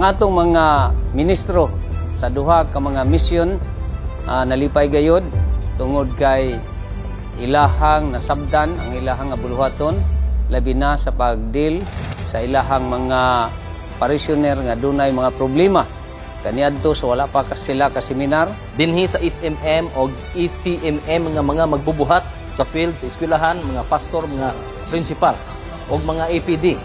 Ang atong mga ministro sa duha ka mga misyon nalipay gayod tungod kay ilahang nasabdan ang ilahang abuluhaton labi na sa pagdeal sa ilahang mga parishioner nga dunay mga problema kaniadto so wala pa sila ka seminar dinhi sa SMM o ECMM nga mga magbubuhat sa field sa eskwelahan, mga pastor, mga principals o mga APD.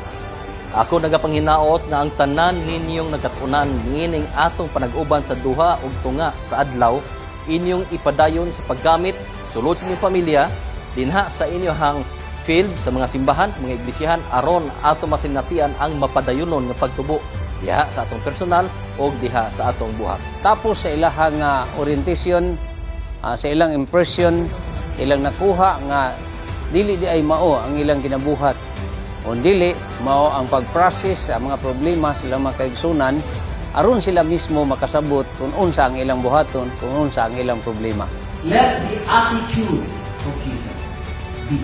Ako nagapanghinaot na ang tanan ninyong nagkatunan ngining atong panag-uban sa duha ug tunga sa adlaw inyong ipadayon sa paggamit sulod sa inyong pamilya dinha sa inyong field sa mga simbahan, sa mga iglesihan aron ato masinatian ang mapadayonon nga pagtubo diha sa atong personal o diha sa atong buhat. Tapos sa ilahang orientation, sa ilang impression, ilang nakuha nga dili di ay mao ang ilang kinabuhat. O dili mao ang pag-process sa mga problema sila makaigsunan aron sila mismo makasabot kung unsa ang ilang buhaton, kung unsa ang ilang problema. Let the attitude of Jesus be